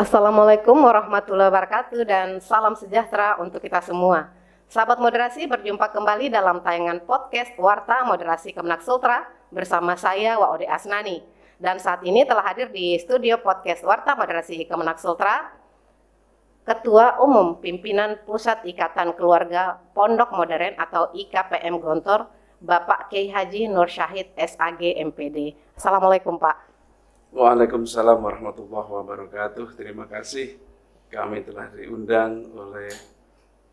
Assalamualaikum warahmatullahi wabarakatuh dan salam sejahtera untuk kita semua. Sahabat moderasi, berjumpa kembali dalam tayangan podcast Warta Moderasi Kemenak Sultra bersama saya Waode Asnani. Dan saat ini telah hadir di studio podcast Warta Moderasi Kemenak Sultra Ketua Umum Pimpinan Pusat Ikatan Keluarga Pondok Modern atau IKPM Gontor, Bapak Kiai Haji Nur Syahid SAG MPD. Assalamualaikum Pak. Waalaikumsalam warahmatullahi wabarakatuh. Terima kasih kami telah diundang oleh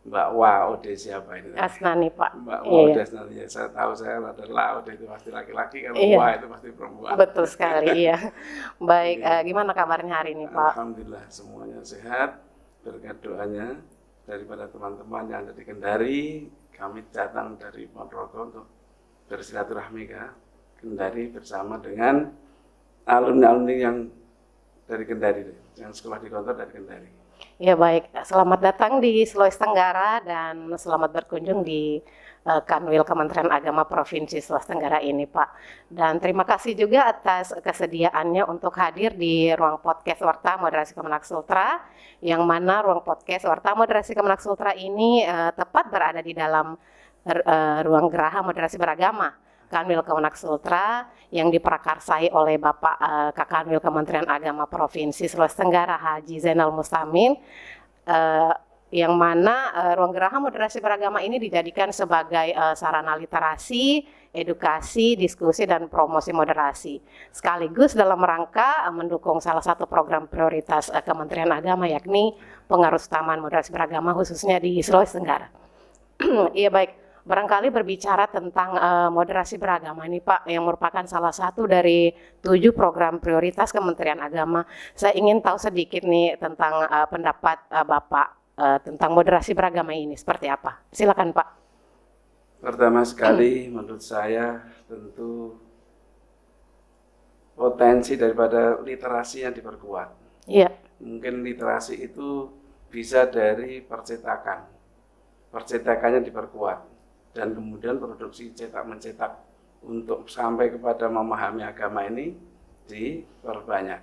Mbak Waode siapa ini? Asnani Pak. Mbak Waode Asnani. Ya, saya tahu saya adalah Waode itu pasti laki-laki, kalau Wa itu pasti perempuan. Betul sekali, iya. Baik, gimana kabarnya hari ini Pak? Alhamdulillah semuanya sehat, berkat doanya daripada teman-teman yang ada di Kendari. Kami datang dari Ponorogo untuk bersilaturahmi ke Kendari bersama dengan alumni-alumni yang dari Kendari, yang sekolah di Gontor dari Kendari. Ya baik, selamat datang di Sulawesi Tenggara dan selamat berkunjung di Kanwil Kementerian Agama Provinsi Sulawesi Tenggara ini Pak. Dan terima kasih juga atas kesediaannya untuk hadir di ruang podcast Warta Moderasi Kemenak Sultra, yang mana ruang podcast Warta Moderasi Kemenak Sultra ini tepat berada di dalam ruang Geraha Moderasi Beragama Kanwil Kemenak Sultra yang diprakarsai oleh Bapak Kakanwil Kementerian Agama Provinsi Sulawesi Tenggara Haji Zainal Mustamin, yang mana ruang Geraha Moderasi Beragama ini dijadikan sebagai sarana literasi, edukasi, diskusi, dan promosi moderasi. Sekaligus dalam rangka mendukung salah satu program prioritas Kementerian Agama, yakni pengaruh utamaan moderasi beragama khususnya di Sulawesi Tenggara. Iya baik. Barangkali berbicara tentang moderasi beragama ini Pak, yang merupakan salah satu dari 7 program prioritas Kementerian Agama. Saya ingin tahu sedikit nih tentang pendapat Bapak tentang moderasi beragama ini seperti apa. Silakan Pak. Pertama sekali menurut saya tentu potensi daripada literasi yang diperkuat. Iya. Mungkin literasi itu bisa dari percetakan. Percetakannya diperkuat. Dan kemudian produksi cetak-mencetak untuk sampai kepada memahami agama ini diperbanyak.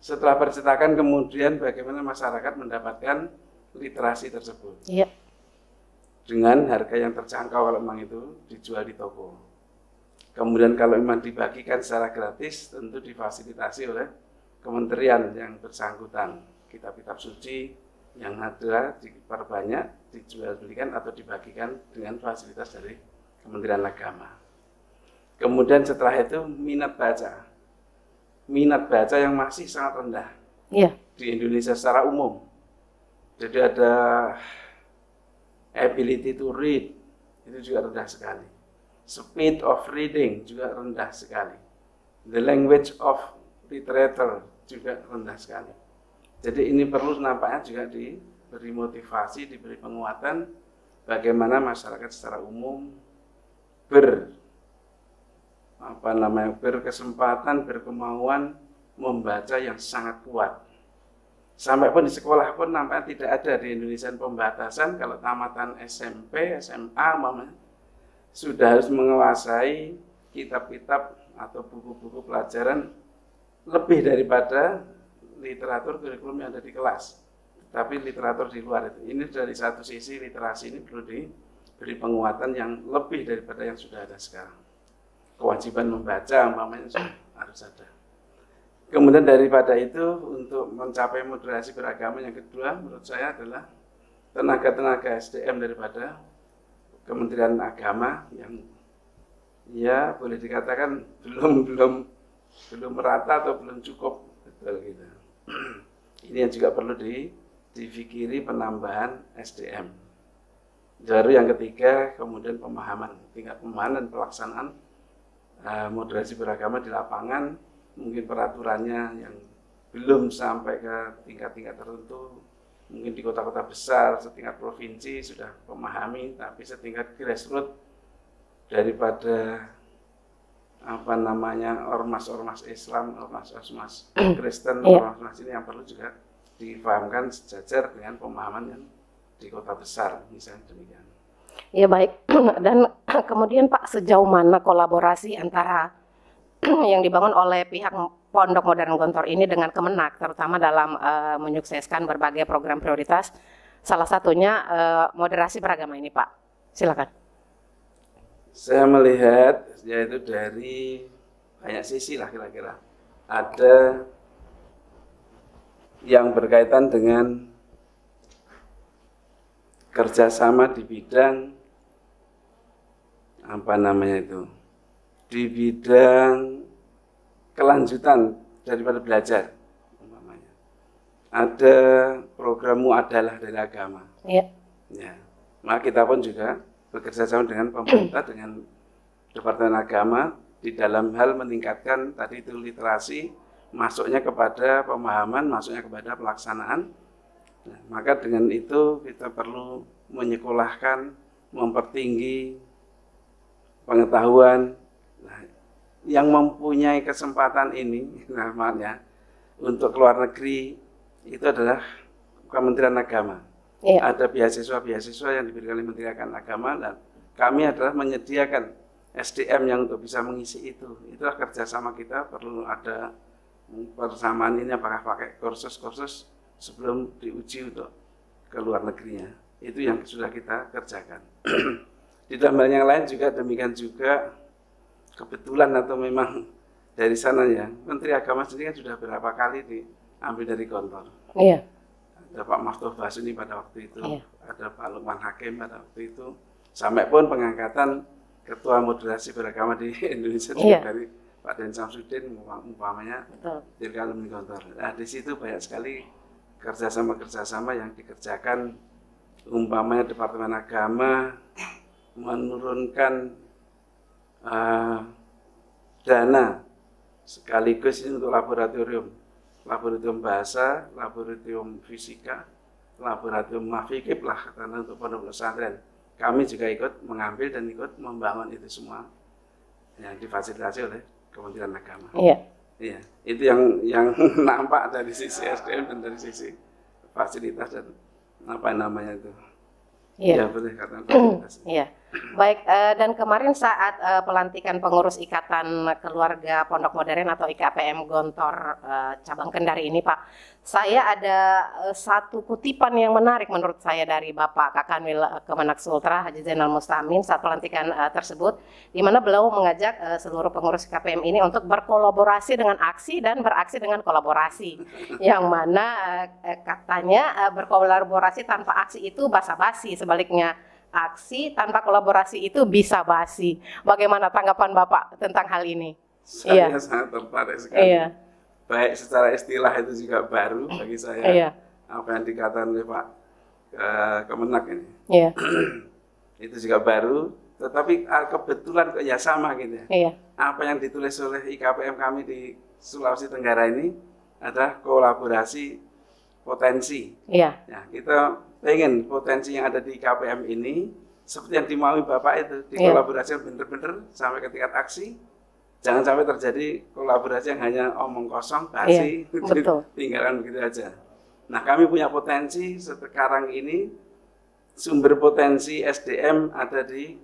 Setelah percetakan kemudian bagaimana masyarakat mendapatkan literasi tersebut. Iya. Dengan harga yang terjangkau kalau memang itu dijual di toko. Kemudian kalau memang dibagikan secara gratis tentu difasilitasi oleh kementerian yang bersangkutan. Kitab-kitab suci yang ada diperbanyak, dijual belikan atau dibagikan dengan fasilitas dari Kementerian Agama. Kemudian setelah itu minat baca yang masih sangat rendah di Indonesia secara umum. Jadi ada ability to read itu juga rendah sekali. Speed of reading juga rendah sekali. The language of literature juga rendah sekali. Jadi ini perlu nampaknya juga diberi motivasi, diberi penguatan bagaimana masyarakat secara umum berkesempatan, berkemauan membaca yang sangat kuat. Sampai pun di sekolah pun nampaknya tidak ada di Indonesia pembatasan kalau tamatan SMP, SMA sudah harus menguasai kitab-kitab atau buku-buku pelajaran lebih daripada literatur kurikulum yang ada di kelas, tapi literatur di luar itu. Ini dari satu sisi literasi ini perlu diberi penguatan yang lebih daripada yang sudah ada sekarang. Kewajiban membaca umpamanya harus ada. Kemudian daripada itu untuk mencapai moderasi beragama yang kedua menurut saya adalah tenaga-tenaga SDM daripada Kementerian Agama yang ya boleh dikatakan belum merata atau belum cukup, betul gitu. Ini yang juga perlu difikiri penambahan SDM. Baru yang ketiga, kemudian tingkat pemahaman dan pelaksanaan moderasi beragama di lapangan, mungkin peraturannya yang belum sampai ke tingkat-tingkat tertentu, mungkin di kota-kota besar, setingkat provinsi sudah memahami, tapi setingkat grassroots daripada ormas-ormas Islam, ormas-ormas Kristen, ormas ini yang perlu juga difahamkan sejajar dengan pemahaman yang di kota besar, misalnya demikian. Ya baik, dan kemudian Pak, sejauh mana kolaborasi antara yang dibangun oleh pihak Pondok Modern Gontor ini dengan Kemenak, terutama dalam menyukseskan berbagai program prioritas, salah satunya moderasi beragama ini, Pak. Silakan. Saya melihat yaitu dari banyak sisi lah kira-kira. Ada yang berkaitan dengan kerjasama di bidang apa namanya itu, di bidang kelanjutan daripada belajar, umpamanya. Ada program muadalah dari agama. Iya. Ya, maka kita pun juga bekerja sama dengan pemerintah, dengan Departemen Agama di dalam hal meningkatkan tadi itu literasi, masuknya kepada pemahaman, masuknya kepada pelaksanaan. Nah, maka dengan itu kita perlu menyekolahkan, mempertinggi pengetahuan. Nah, yang mempunyai kesempatan ini namanya untuk keluar negeri itu adalah Kementerian Agama. Iya. Ada beasiswa-beasiswa yang diberikan oleh Kementerian Agama, dan kami adalah menyediakan SDM yang untuk bisa mengisi itu. Itulah kerjasama kita, perlu ada persamaan ini, apakah pakai kursus-kursus sebelum diuji untuk ke luar negerinya. Itu yang sudah kita kerjakan. Di dalam hal yang lain juga demikian juga, kebetulan atau memang dari sana ya, Menteri Agama sendiri kan sudah berapa kali diambil dari Gontor. Iya. Ada Pak Maftuf Basuni pada waktu itu, iya. Ada Pak Lukman Hakim pada waktu itu, sampai pun pengangkatan Ketua Moderasi Beragama di Indonesia juga, iya. Dari Pak Den Samsudin umpamanya dari alumni Gontor. Nah, di situ banyak sekali kerjasama yang dikerjakan, umpamanya Departemen Agama menurunkan dana sekaligus ini untuk laboratorium bahasa, laboratorium fisika, laboratorium mafikib lah, karena untuk pondok pesantren. Kami juga ikut mengambil dan ikut membangun itu semua yang difasilitasi oleh Kementerian Agama. Iya. Iya, itu yang nampak dari sisi SDM dan dari sisi fasilitas dan apa namanya itu. Iya. Ya, boleh katakan fasilitas. Iya. Baik, dan kemarin saat pelantikan pengurus Ikatan Keluarga Pondok Modern atau IKPM Gontor cabang Kendari ini, Pak, saya ada satu kutipan yang menarik menurut saya dari Bapak Kakanwil Kemenak Sultra Haji Zainal Mustamin saat pelantikan tersebut, di mana beliau mengajak seluruh pengurus IKPM ini untuk berkolaborasi dengan aksi dan beraksi dengan kolaborasi, yang mana katanya berkolaborasi tanpa aksi itu basa-basi, sebaliknya aksi tanpa kolaborasi itu bisa basi. Bagaimana tanggapan Bapak tentang hal ini? Saya sangat tertarik sekali. Iya. Baik secara istilah itu juga baru bagi saya. Iya. Apa yang dikatakan oleh Pak Kemenak ini. Iya. Itu juga baru, tetapi kebetulan ya sama gitu ya. Iya. Apa yang ditulis oleh IKPM kami di Sulawesi Tenggara ini adalah kolaborasi potensi. Iya. Ya, kita pengen potensi yang ada di KPM ini seperti yang dimaui Bapak itu dikolaborasikan benar-benar sampai ke tingkat aksi. Jangan sampai terjadi kolaborasi yang hanya omong kosong, basi, tinggalkan begitu aja. Nah, kami punya potensi sekarang ini, sumber potensi SDM ada di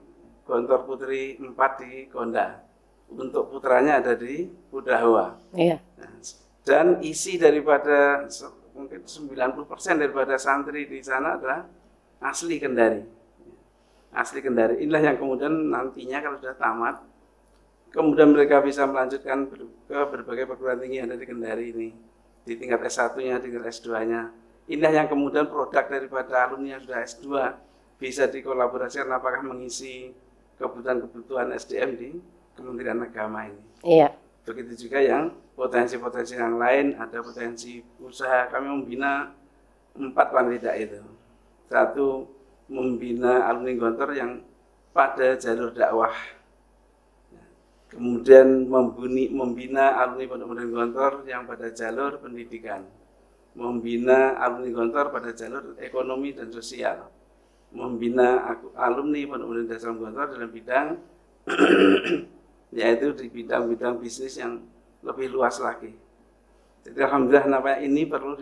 Gontor Putri 4 di Gonda. Untuk putranya ada di Pudahawa. Iya. Nah, dan isi daripada mungkin 90% daripada santri di sana adalah asli Kendari. Asli Kendari. Inilah yang kemudian nantinya kalau sudah tamat, kemudian mereka bisa melanjutkan ke berbagai perguruan tinggi yang ada di Kendari ini. Di tingkat S1-nya, tingkat S2-nya. Inilah yang kemudian produk daripada alumni yang sudah S2 bisa dikolaborasikan apakah mengisi kebutuhan-kebutuhan SDM di Kementerian Agama ini. Iya. Begitu juga yang potensi-potensi yang lain, ada potensi usaha. Kami membina 4 paling tidak itu. 1, membina alumni Gontor yang pada jalur dakwah. Kemudian membina alumni Pondok Modern Gontor yang pada jalur pendidikan. Membina alumni Gontor pada jalur ekonomi dan sosial. Membina alumni Pondok Modern Darussalam Gontor dalam bidang yaitu di bidang-bidang bisnis yang lebih luas lagi. Jadi alhamdulillah namanya ini perlu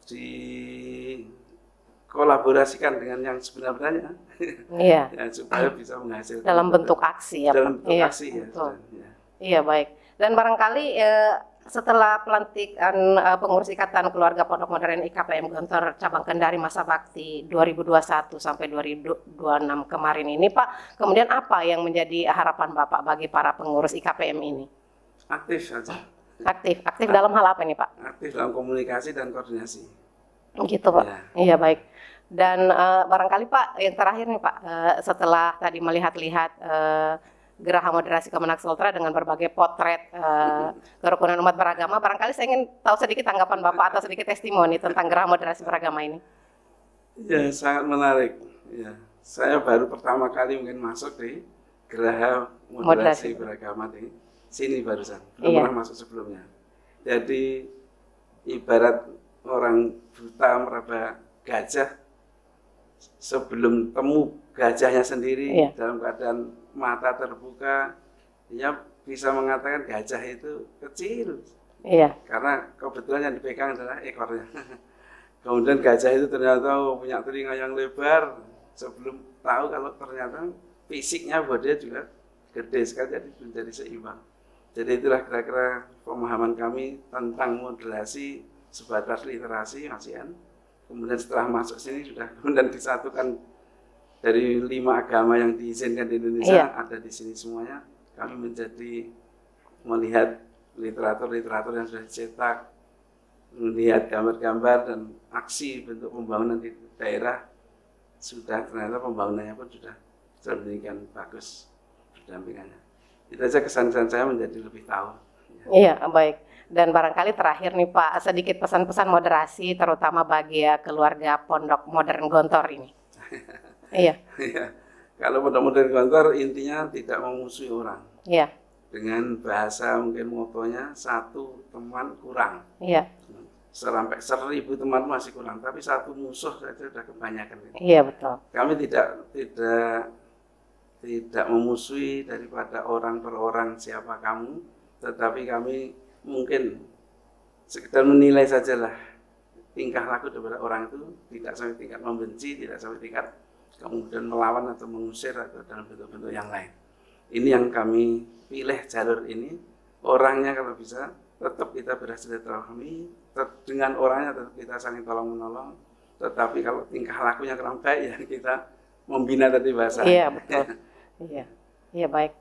dikolaborasikan dengan yang sebenarnya, iya. Ya, supaya bisa menghasilkan dalam bentuk aksi ya, dalam bentuk iya, aksi ya, ya. Iya, baik. Dan barangkali setelah pelantikan pengurus Ikatan Keluarga Pondok Modern IKPM Gontor Cabang Kendari masa bakti 2021 sampai 2026 kemarin ini Pak, kemudian apa yang menjadi harapan Bapak bagi para pengurus IKPM ini? Aktif saja. Aktif dalam hal apa nih Pak? Aktif dalam komunikasi dan koordinasi. Gitu Pak. Ya. Iya baik. Dan barangkali Pak yang terakhir nih Pak, setelah tadi melihat-lihat Geraha Moderasi Kemenak Sultra dengan berbagai potret kerukunan umat beragama, barangkali saya ingin tahu sedikit tanggapan Bapak atau sedikit testimoni tentang Geraha Moderasi Beragama ini. Ya, sangat menarik. Ya, saya baru pertama kali mungkin masuk di Geraha Moderasi Beragama di sini barusan, belum pernah masuk sebelumnya. Jadi ibarat orang buta meraba gajah, sebelum temu gajahnya sendiri dalam keadaan mata terbuka, dia bisa mengatakan gajah itu kecil. Karena kebetulan yang dipegang adalah ekornya. Kemudian gajah itu ternyata punya telinga yang lebar, sebelum tahu kalau ternyata fisiknya buat dia juga gede sekali, jadi menjadi seimbang. Jadi itulah kira-kira pemahaman kami tentang moderasi sebatas literasi ASEAN. Kemudian setelah masuk sini sudah kemudian disatukan dari 5 agama yang diizinkan di Indonesia ada di sini semuanya. Kami menjadi melihat literatur-literatur yang sudah dicetak, melihat gambar-gambar dan aksi bentuk pembangunan di daerah, sudah ternyata pembangunannya pun sudah sedemikian bagus berdampingannya. Itu saja kesan-kesan saya menjadi lebih tahu. Iya, baik. Dan barangkali terakhir nih Pak, sedikit pesan-pesan moderasi terutama bagi keluarga Pondok Modern Gontor ini. Iya. Kalau Pondok Modern Gontor intinya tidak memusuhi orang. Iya. Dengan bahasa mungkin motonya satu teman kurang. Iya. Sampai 1000 teman masih kurang, tapi satu musuh saja sudah kebanyakan. Iya betul. Kami tidak memusuhi daripada orang per orang siapa kamu, tetapi kami mungkin sekedar menilai sajalah tingkah laku daripada orang itu, tidak sampai tingkat membenci, tidak sampai tingkat kemudian melawan atau mengusir atau dalam bentuk-bentuk yang lain. Ini yang kami pilih jalur ini. Orangnya kalau bisa tetap kita bersilaturahmi, dengan orangnya tetap kita saling tolong menolong. Tetapi kalau tingkah lakunya kurang baik ya kita membina tadi bahasa. Iya betul. Iya baik.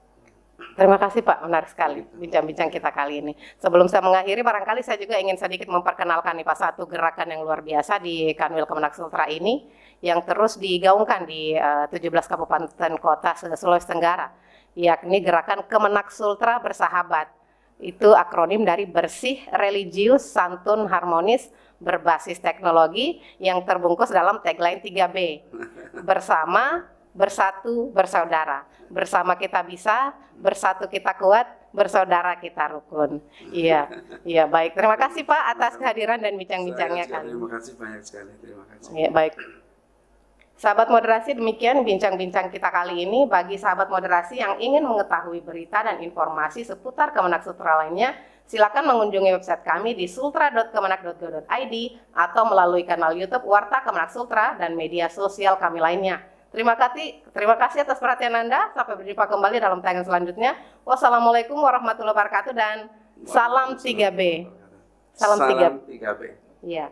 Terima kasih Pak, menarik sekali bincang-bincang kita kali ini. Sebelum saya mengakhiri, barangkali saya juga ingin sedikit memperkenalkan nih Pak, satu gerakan yang luar biasa di Kanwil Kemenak Sultra ini yang terus digaungkan di 17 kabupaten kota Sulawesi Tenggara, yakni gerakan Kemenak Sultra Bersahabat. Itu akronim dari bersih, religius, santun, harmonis, berbasis teknologi yang terbungkus dalam tagline 3B. Bersama, bersatu, bersaudara. Bersama kita bisa, bersatu kita kuat, bersaudara kita rukun. Iya baik. Terima kasih Pak atas kehadiran dan bincang-bincangnya kali. Terima kasih banyak sekali. Terima kasih. Iya baik. Sahabat moderasi, demikian bincang-bincang kita kali ini. Bagi sahabat moderasi yang ingin mengetahui berita dan informasi seputar Kemenak Sultra lainnya, silakan mengunjungi website kami di sultra.kemenak.go.id atau melalui kanal YouTube Warta Kemenak Sultra dan media sosial kami lainnya. Terima kasih atas perhatian Anda. Sampai berjumpa kembali dalam tayangan selanjutnya. Wassalamualaikum warahmatullahi wabarakatuh dan salam 3B. Salam 3B. Iya.